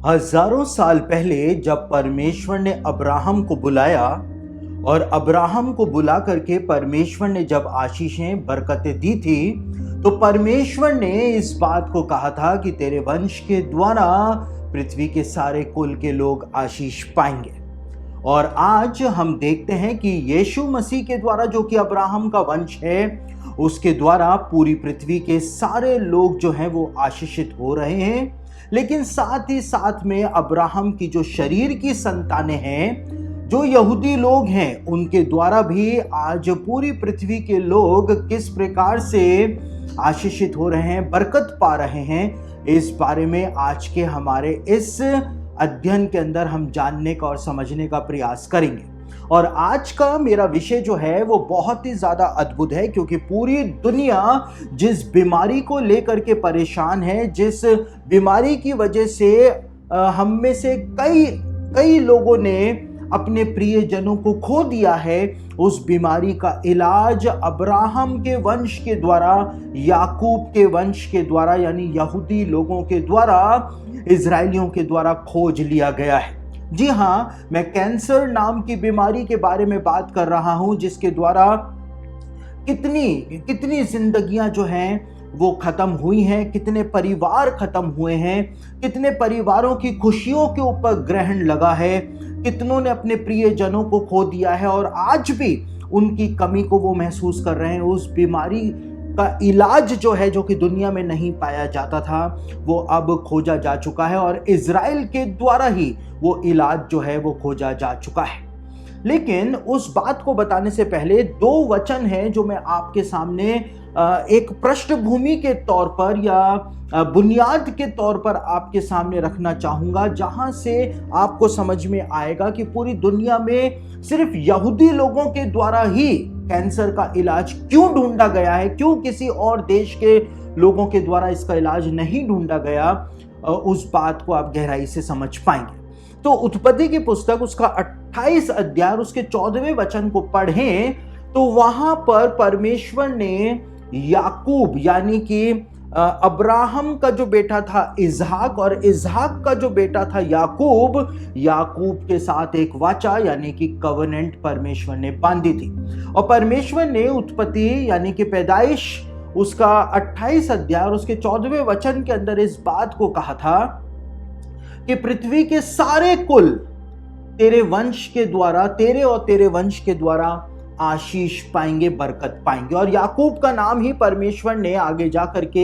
हजारों साल पहले जब परमेश्वर ने अब्राहम को बुलाया और अब्राहम को बुला करके परमेश्वर ने जब आशीषें बरकतें दी थी, तो परमेश्वर ने इस बात को कहा था कि तेरे वंश के द्वारा पृथ्वी के सारे कुल के लोग आशीष पाएंगे। और आज हम देखते हैं कि यीशु मसीह के द्वारा, जो कि अब्राहम का वंश है, उसके द्वारा पूरी पृथ्वी के सारे लोग जो हैं वो आशीषित हो रहे हैं। लेकिन साथ ही साथ में अब्राहम की जो शरीर की संतानें हैं, जो यहूदी लोग हैं, उनके द्वारा भी आज पूरी पृथ्वी के लोग किस प्रकार से आशीषित हो रहे हैं, बरकत पा रहे हैं, इस बारे में आज के हमारे इस अध्ययन के अंदर हम जानने का और समझने का प्रयास करेंगे। और आज का मेरा विषय जो है वो बहुत ही ज़्यादा अद्भुत है, क्योंकि पूरी दुनिया जिस बीमारी को लेकर के परेशान है, जिस बीमारी की वजह से हम में से कई लोगों ने अपने प्रियजनों को खो दिया है, उस बीमारी का इलाज अब्राहम के वंश के द्वारा, याकूब के वंश के द्वारा, यानी यहूदी लोगों के द्वारा, इजरायलियों के द्वारा खोज लिया गया है। जी हाँ, मैं कैंसर नाम की बीमारी के बारे में बात कर रहा हूं, जिसके द्वारा कितनी जिंदगियां जो हैं वो खत्म हुई हैं, कितने परिवार खत्म हुए हैं, कितने परिवारों की खुशियों के ऊपर ग्रहण लगा है, कितनों ने अपने प्रियजनों को खो दिया है और आज भी उनकी कमी को वो महसूस कर रहे हैं। उस बीमारी का इलाज जो है, जो कि दुनिया में नहीं पाया जाता था, वो अब खोजा जा चुका है और इजराइल के द्वारा ही वो इलाज जो है वो खोजा जा चुका है। लेकिन उस बात को बताने से पहले दो वचन हैं जो मैं आपके सामने एक पृष्ठभूमि के तौर पर या बुनियाद के तौर पर आपके सामने रखना चाहूंगा, जहां से आपको समझ में आएगा कि पूरी दुनिया में सिर्फ यहूदी लोगों के द्वारा ही कैंसर का इलाज क्यों ढूंढा गया है, क्यों किसी और देश के लोगों के द्वारा इसका इलाज नहीं ढूंढा गया। उस बात को आप गहराई से समझ पाएंगे। तो उत्पत्ति की पुस्तक उसका 28 अध्याय उसके 14वें वचन को पढ़ें तो वहां पर परमेश्वर ने याकूब यानी कि अब्राहम का जो बेटा था इजहाक और इजहाक का जो बेटा था याकूब के साथ एक वाचा यानी कि कवेनेंट परमेश्वर ने बांधी थी। और परमेश्वर ने उत्पत्ति यानी कि पैदाइश उसका 28 अध्याय और उसके 14वें वचन के अंदर इस बात को कहा था कि पृथ्वी के सारे कुल तेरे वंश के द्वारा, तेरे और तेरे वंश के द्वारा आशीष पाएंगे, बरकत पाएंगे। और याकूब का नाम ही परमेश्वर ने आगे जाकर के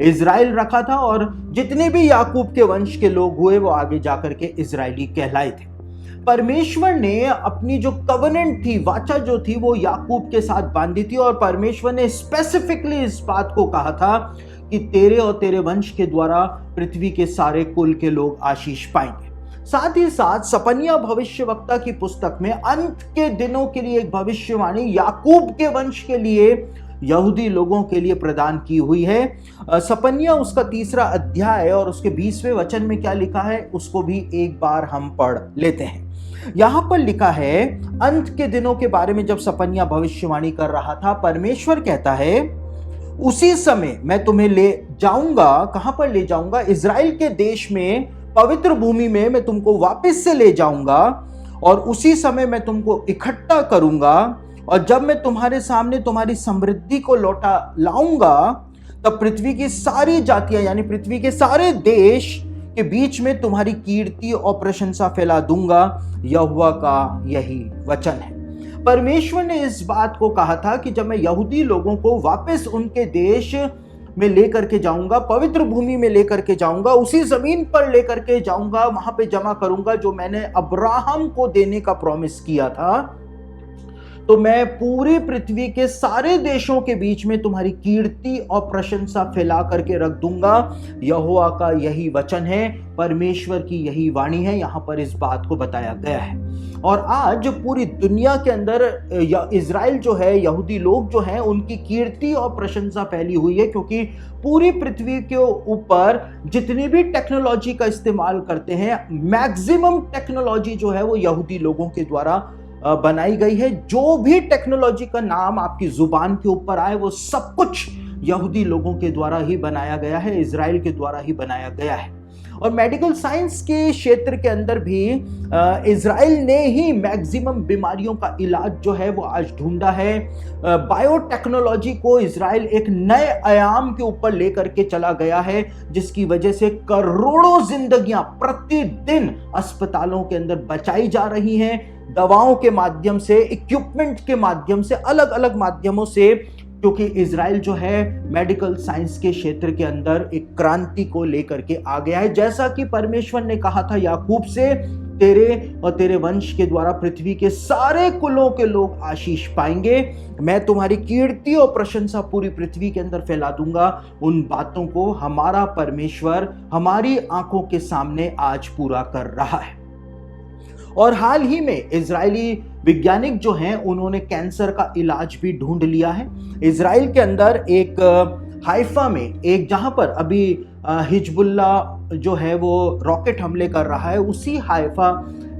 इजराइल रखा था और जितने भी याकूब के वंश के लोग हुए वो आगे जाकर के इजराइली कहलाए थे। परमेश्वर ने अपनी जो कवेनेंट थी, वाचा जो थी, वो याकूब के साथ बांधी थी और परमेश्वर ने स्पेसिफिकली इस बात को कहा था कि तेरे और तेरे वंश के द्वारा पृथ्वी के सारे कुल के लोग आशीष पाएंगे। साथ ही साथ सपनिया भविष्यवक्ता की पुस्तक में अंत के दिनों के लिए एक भविष्यवाणी याकूब के वंश के लिए, यहूदी लोगों के लिए प्रदान की हुई है। सपनिया उसका 3रा अध्याय और उसके 20वें वचन में क्या लिखा है उसको भी एक बार हम पढ़ लेते हैं। यहां पर लिखा है, अंत के दिनों के बारे में जब सपनिया भविष्यवाणी कर रहा था, परमेश्वर कहता है, उसी समय मैं तुम्हें ले जाऊंगा। कहां पर ले जाऊंगा? इजराइल के देश में, पवित्र भूमि में मैं तुमको वापस से ले जाऊंगा और उसी समय मैं तुमको इकट्ठा करूंगा और जब मैं तुम्हारे सामने तुम्हारी समृद्धि को लौटा लाऊंगा, तब पृथ्वी की सारी जातियां यानी पृथ्वी के सारे देश के बीच में तुम्हारी कीर्ति और प्रशंसा फैला दूंगा। यहोवा का यही वचन है। परमेश्वर ने इस बात को कहा था कि जब मैं यहूदी लोगों को वापस उनके देश में लेकर के जाऊंगा, पवित्र भूमि में लेकर के जाऊंगा, उसी जमीन पर लेकर के जाऊंगा, वहां पे जमा करूंगा जो मैंने अब्राहम को देने का प्रॉमिस किया था, तो मैं पूरी पृथ्वी के सारे देशों के बीच में तुम्हारी कीर्ति और प्रशंसा फैला करके रख दूंगा। यहोवा का यही वचन है, परमेश्वर की यही वाणी है। यहां पर इस बात को बताया गया है। और आज पूरी दुनिया के अंदर इजराइल जो है, यहूदी लोग जो हैं, उनकी कीर्ति और प्रशंसा फैली हुई है, क्योंकि पूरी पृथ्वी के ऊपर जितनी भी टेक्नोलॉजी का इस्तेमाल करते हैं, मैक्सिमम टेक्नोलॉजी जो है वो यहूदी लोगों के द्वारा बनाई गई है। जो भी टेक्नोलॉजी का नाम आपकी जुबान के ऊपर आए, वो सब कुछ यहूदी लोगों के द्वारा ही बनाया गया है, इजराइल के द्वारा ही बनाया गया है। और मेडिकल साइंस के क्षेत्र के अंदर भी इजराइल ने ही मैक्सिमम बीमारियों का इलाज जो है वो आज ढूंढा है। बायोटेक्नोलॉजी को इजराइल एक नए आयाम के ऊपर लेकर के चला गया है, जिसकी वजह से करोड़ों जिंदगियां प्रतिदिन अस्पतालों के अंदर बचाई जा रही हैं, दवाओं के माध्यम से, इक्विपमेंट के माध्यम से, अलग अलग माध्यमों से, क्योंकि इजराइल जो है मेडिकल साइंस के क्षेत्र के अंदर एक क्रांति को लेकर के आ गया है। जैसा कि परमेश्वर ने कहा था याकूब से, तेरे और तेरे वंश के द्वारा पृथ्वी के सारे कुलों के लोग आशीष पाएंगे, मैं तुम्हारी कीर्ति और प्रशंसा पूरी पृथ्वी के अंदर फैला दूंगा। उन बातों को हमारा परमेश्वर हमारी आंखों के सामने आज पूरा कर रहा है। और हाल ही में इजरायली वैज्ञानिक जो हैं उन्होंने कैंसर का इलाज भी ढूंढ लिया है। इजराइल के अंदर एक हाइफा में, एक जहां पर अभी हिजबुल्ला जो है वो रॉकेट हमले कर रहा है, उसी हाइफा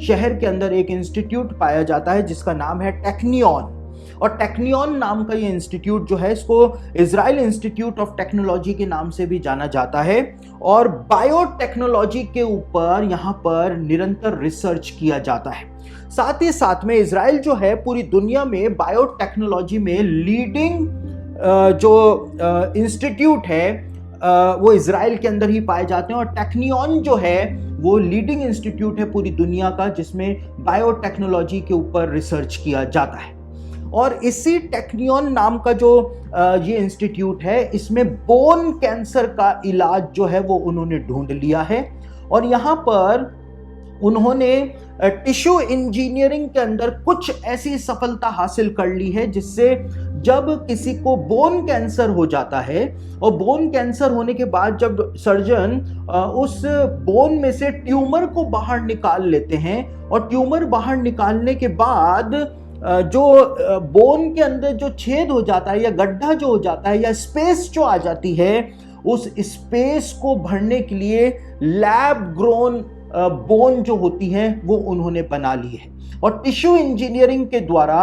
शहर के अंदर एक इंस्टीट्यूट पाया जाता है जिसका नाम है टेक्नियन। और टेक्नियन नाम का ये इंस्टीट्यूट जो है, इसको इजराइल इंस्टीट्यूट ऑफ टेक्नोलॉजी के नाम से भी जाना जाता है। और बायोटेक्नोलॉजी के ऊपर यहाँ पर निरंतर रिसर्च किया जाता है। साथ ही साथ में इजराइल जो है पूरी दुनिया में बायोटेक्नोलॉजी में लीडिंग जो इंस्टीट्यूट है वो इजराइल के अंदर ही पाए जाते हैं। और टेक्नियन जो है वो लीडिंग इंस्टीट्यूट है पूरी दुनिया का, जिसमें बायोटेक्नोलॉजी के ऊपर रिसर्च किया जाता है। और इसी टेक्नियन नाम का जो ये इंस्टीट्यूट है, इसमें बोन कैंसर का इलाज जो है वो उन्होंने ढूंढ लिया है। और यहाँ पर उन्होंने टिश्यू इंजीनियरिंग के अंदर कुछ ऐसी सफलता हासिल कर ली है जिससे जब किसी को बोन कैंसर हो जाता है, और बोन कैंसर होने के बाद जब सर्जन उस बोन में से ट्यूमर को बाहर निकाल लेते हैं, और ट्यूमर बाहर निकालने के बाद जो बोन के अंदर जो छेद हो जाता है या गड्ढा जो हो जाता है या स्पेस जो आ जाती है, उस स्पेस को भरने के लिए लैब ग्रोन बोन जो होती है वो उन्होंने बना ली है। और टिश्यू इंजीनियरिंग के द्वारा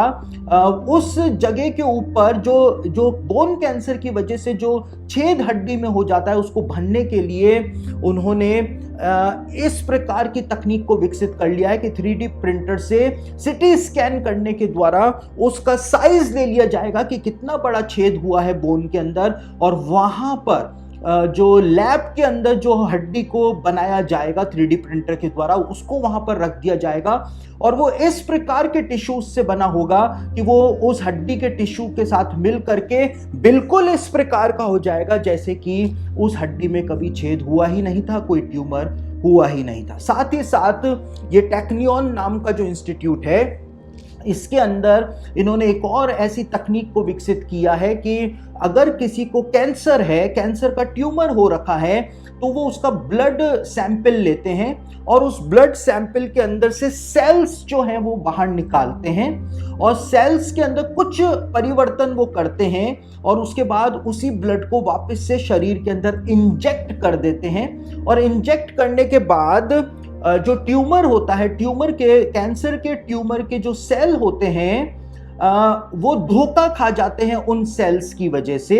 उस जगह के ऊपर जो बोन कैंसर की वजह से जो छेद हड्डी में हो जाता है उसको भरने के लिए उन्होंने इस प्रकार की तकनीक को विकसित कर लिया है कि 3D प्रिंटर से सिटी स्कैन करने के द्वारा उसका साइज ले लिया जाएगा कि कितना बड़ा छेद हुआ है बोन के अंदर, और वहां पर जो लैब के अंदर जो हड्डी को बनाया जाएगा 3D प्रिंटर के द्वारा, उसको वहां पर रख दिया जाएगा। और वो इस प्रकार के टिश्यूज से बना होगा कि वो उस हड्डी के टिश्यू के साथ मिल करके बिल्कुल इस प्रकार का हो जाएगा जैसे कि उस हड्डी में कभी छेद हुआ ही नहीं था, कोई ट्यूमर हुआ ही नहीं था। साथ ही साथ ये टेक्नियन नाम का जो इंस्टीट्यूट है, इसके अंदर इन्होंने एक और ऐसी तकनीक को विकसित किया है कि अगर किसी को कैंसर है, कैंसर का ट्यूमर हो रखा है, तो वो उसका ब्लड सैंपल लेते हैं और उस ब्लड सैंपल के अंदर से सेल्स जो हैं वो बाहर निकालते हैं, और सेल्स के अंदर कुछ परिवर्तन वो करते हैं, और उसके बाद उसी ब्लड को वापस से शरीर के अंदर इंजेक्ट कर देते हैं। और इंजेक्ट करने के बाद जो ट्यूमर होता है, ट्यूमर के, कैंसर के ट्यूमर के जो सेल होते हैं वो धोखा खा जाते हैं उन सेल्स की वजह से।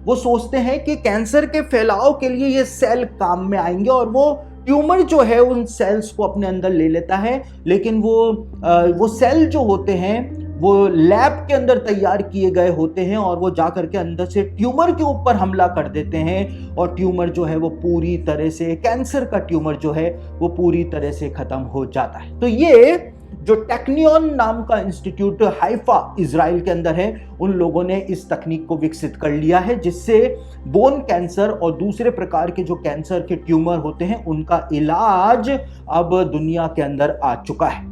वो सोचते हैं कि कैंसर के फैलाव के लिए ये सेल काम में आएंगे, और वो ट्यूमर जो है उन सेल्स को अपने अंदर ले लेता है। लेकिन वो सेल जो होते हैं वो लैब के अंदर तैयार किए गए होते हैं, और वो जाकर के अंदर से ट्यूमर के ऊपर हमला कर देते हैं, और ट्यूमर जो है वो पूरी तरह से, कैंसर का ट्यूमर जो है वो पूरी तरह से खत्म हो जाता है। तो ये जो टेक्नियन नाम का इंस्टीट्यूट हाइफा इजराइल के अंदर है, उन लोगों ने इस तकनीक को विकसित कर लिया है जिससे बोन कैंसर और दूसरे प्रकार के जो कैंसर के ट्यूमर होते हैं उनका इलाज अब दुनिया के अंदर आ चुका है।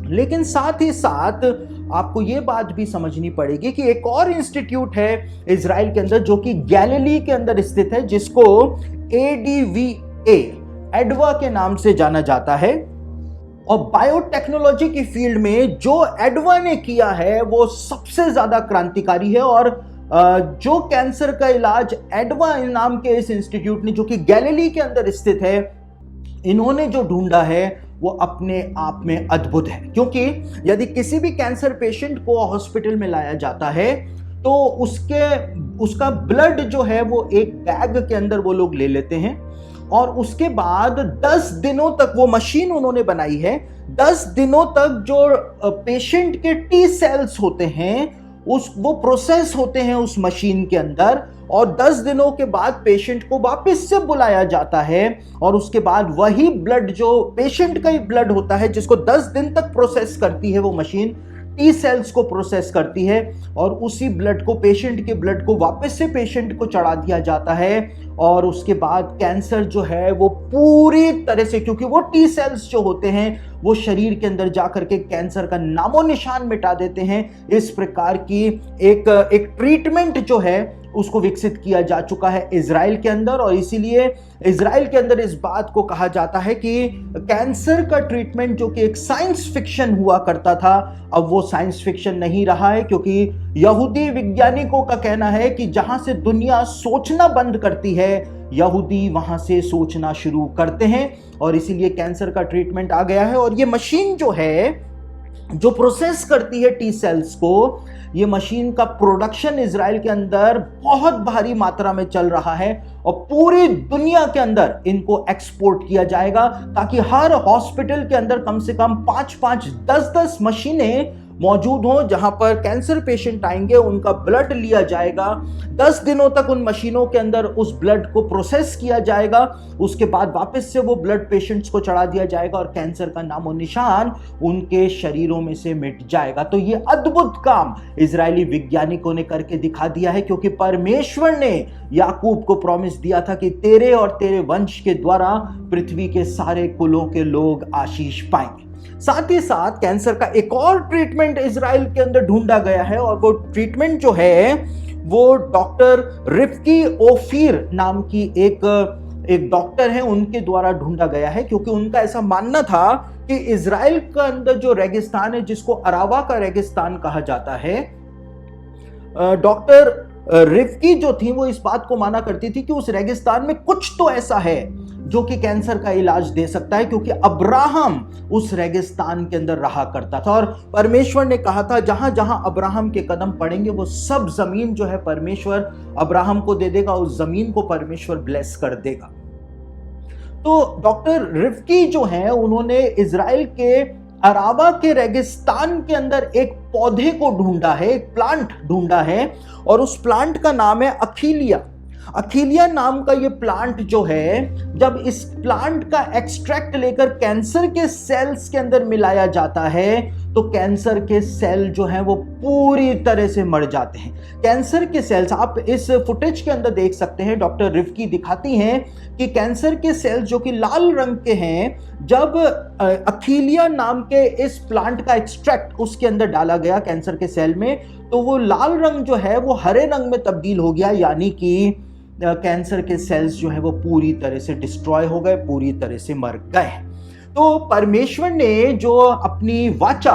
लेकिन साथ ही साथ आपको ये बात भी समझनी पड़ेगी कि एक और इंस्टीट्यूट है इजराइल के अंदर जो कि गैलीली के अंदर स्थित है, जिसको ADVA एडवा के नाम से जाना जाता है। और बायोटेक्नोलॉजी की फील्ड में जो एडवा ने किया है वो सबसे ज्यादा क्रांतिकारी है। और जो कैंसर का इलाज एडवा नाम के इस इंस्टीट्यूट ने, जो कि गैलीली के अंदर स्थित है, इन्होंने जो ढूंढा है वो अपने आप में अद्भुत है। क्योंकि यदि किसी भी कैंसर पेशेंट को हॉस्पिटल में लाया जाता है तो उसका ब्लड जो है वो एक बैग के अंदर वो लोग ले लेते हैं, और उसके बाद 10 दिनों तक वो मशीन उन्होंने बनाई है। 10 दिनों तक जो पेशेंट के टी सेल्स होते हैं वो प्रोसेस होते हैं उस मशीन के अंदर, और 10 दिनों के बाद पेशेंट को वापस से बुलाया जाता है, और उसके बाद वही ब्लड जो पेशेंट का ही ब्लड होता है जिसको 10 दिन तक प्रोसेस करती है वो मशीन, टी सेल्स को प्रोसेस करती है, और उसी ब्लड को, पेशेंट के ब्लड को वापस से पेशेंट को चढ़ा दिया जाता है। और उसके बाद कैंसर जो है वो पूरी तरह से, क्योंकि वो टी सेल्स जो होते हैं वो शरीर के अंदर जाकर के कैंसर का नामो निशान मिटा देते हैं। इस प्रकार की एक ट्रीटमेंट जो है उसको विकसित किया जा चुका है इजराइल के अंदर, और इसीलिए इजराइल के अंदर इस बात को कहा जाता है कि कैंसर का ट्रीटमेंट जो कि एक साइंस फिक्शन हुआ करता था, अब वो साइंस फिक्शन नहीं रहा है, क्योंकि यहूदी वैज्ञानिकों का कहना है कि जहां से दुनिया सोचना बंद करती है, यहूदी वहां से सोचना शुरू करते हैं, और इसीलिए कैंसर का ट्रीटमेंट आ गया है। और ये मशीन जो है जो प्रोसेस करती है टी सेल्स को, ये मशीन का प्रोडक्शन इजराइल के अंदर बहुत भारी मात्रा में चल रहा है, और पूरी दुनिया के अंदर इनको एक्सपोर्ट किया जाएगा, ताकि हर हॉस्पिटल के अंदर कम से कम 5-5, 10-10 मशीनें मौजूद हों, जहां पर कैंसर पेशेंट आएंगे, उनका ब्लड लिया जाएगा, 10 दिनों तक उन मशीनों के अंदर उस ब्लड को प्रोसेस किया जाएगा, उसके बाद वापस से वो ब्लड पेशेंट्स को चढ़ा दिया जाएगा, और कैंसर का नामो निशान उनके शरीरों में से मिट जाएगा। तो ये अद्भुत काम इजरायली वैज्ञानिकों ने करके दिखा दिया है, क्योंकि परमेश्वर ने याकूब को प्रॉमिस दिया था कि तेरे और तेरे वंश के द्वारा पृथ्वी के सारे कुलों के लोग आशीष पाएंगे। साथ ही साथ कैंसर का एक और ट्रीटमेंट इजराइल के अंदर ढूंढा गया है, और वो ट्रीटमेंट जो है वो डॉक्टर रिफ्की ओफीर नाम की एक डॉक्टर है, उनके द्वारा ढूंढा गया है, क्योंकि उनका ऐसा मानना था कि इजराइल के अंदर जो रेगिस्तान है, जिसको अरावा का रेगिस्तान कहा जाता है, डॉक्टर रिफ्की जो थी वो इस बात को माना करती थी कि उस रेगिस्तान में कुछ तो ऐसा है जो कि कैंसर का इलाज दे सकता है, क्योंकि अब्राहम उस रेगिस्तान के अंदर रहा करता था, और परमेश्वर ने कहा था जहां जहां अब्राहम के कदम पड़ेंगे वो सब जमीन जो है परमेश्वर अब्राहम को दे देगा, उस जमीन को परमेश्वर ब्लेस कर देगा। तो डॉक्टर रिफ्की जो है उन्होंने इजराइल के अरावा के रेगिस्तान के अंदर एक पौधे को ढूंढा है, एक प्लांट ढूंढा है, और उस प्लांट का नाम है अखिलिया। अखिलिया नाम का ये प्लांट जो है, जब इस प्लांट का एक्सट्रैक्ट लेकर कैंसर के सेल्स के अंदर मिलाया जाता है, तो कैंसर के सेल जो हैं वो पूरी तरह से मर जाते हैं। कैंसर के सेल्स, आप इस फुटेज के अंदर देख सकते हैं, डॉक्टर रिफ्की दिखाती हैं कि कैंसर के सेल्स जो कि लाल रंग के हैं, जब अखिलिया नाम के इस प्लांट का एक्सट्रैक्ट उसके अंदर डाला गया कैंसर के सेल में, तो वो लाल रंग जो है वो हरे रंग में तब्दील हो गया, यानी कि कैंसर के सेल्स जो है वो पूरी तरह से डिस्ट्रॉय हो गए, पूरी तरह से मर गए। तो परमेश्वर ने जो अपनी वाचा,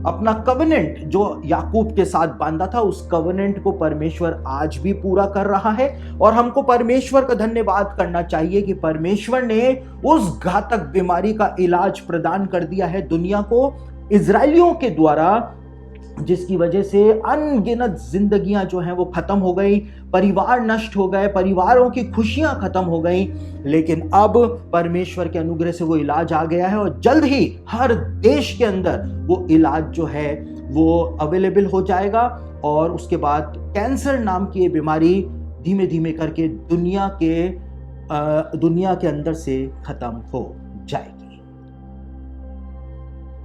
अपना कवेनेंट जो याकूब के साथ बांधा था, उस कवेनेंट को परमेश्वर आज भी पूरा कर रहा है, और हमको परमेश्वर का धन्यवाद करना चाहिए कि परमेश्वर ने उस घातक बीमारी का इलाज प्रदान कर दिया है दुनिया को इजराइलियों के द्वारा, जिसकी वजह से अनगिनत जिंदगियां जो हैं वो खत्म हो गई, परिवार नष्ट हो गए, परिवारों की खुशियां खत्म हो गई। लेकिन अब परमेश्वर के अनुग्रह से वो इलाज आ गया है, और जल्द ही हर देश के अंदर वो इलाज जो है वो अवेलेबल हो जाएगा, और उसके बाद कैंसर नाम की ये बीमारी धीमे धीमे करके दुनिया के अंदर से खत्म हो जाएगी।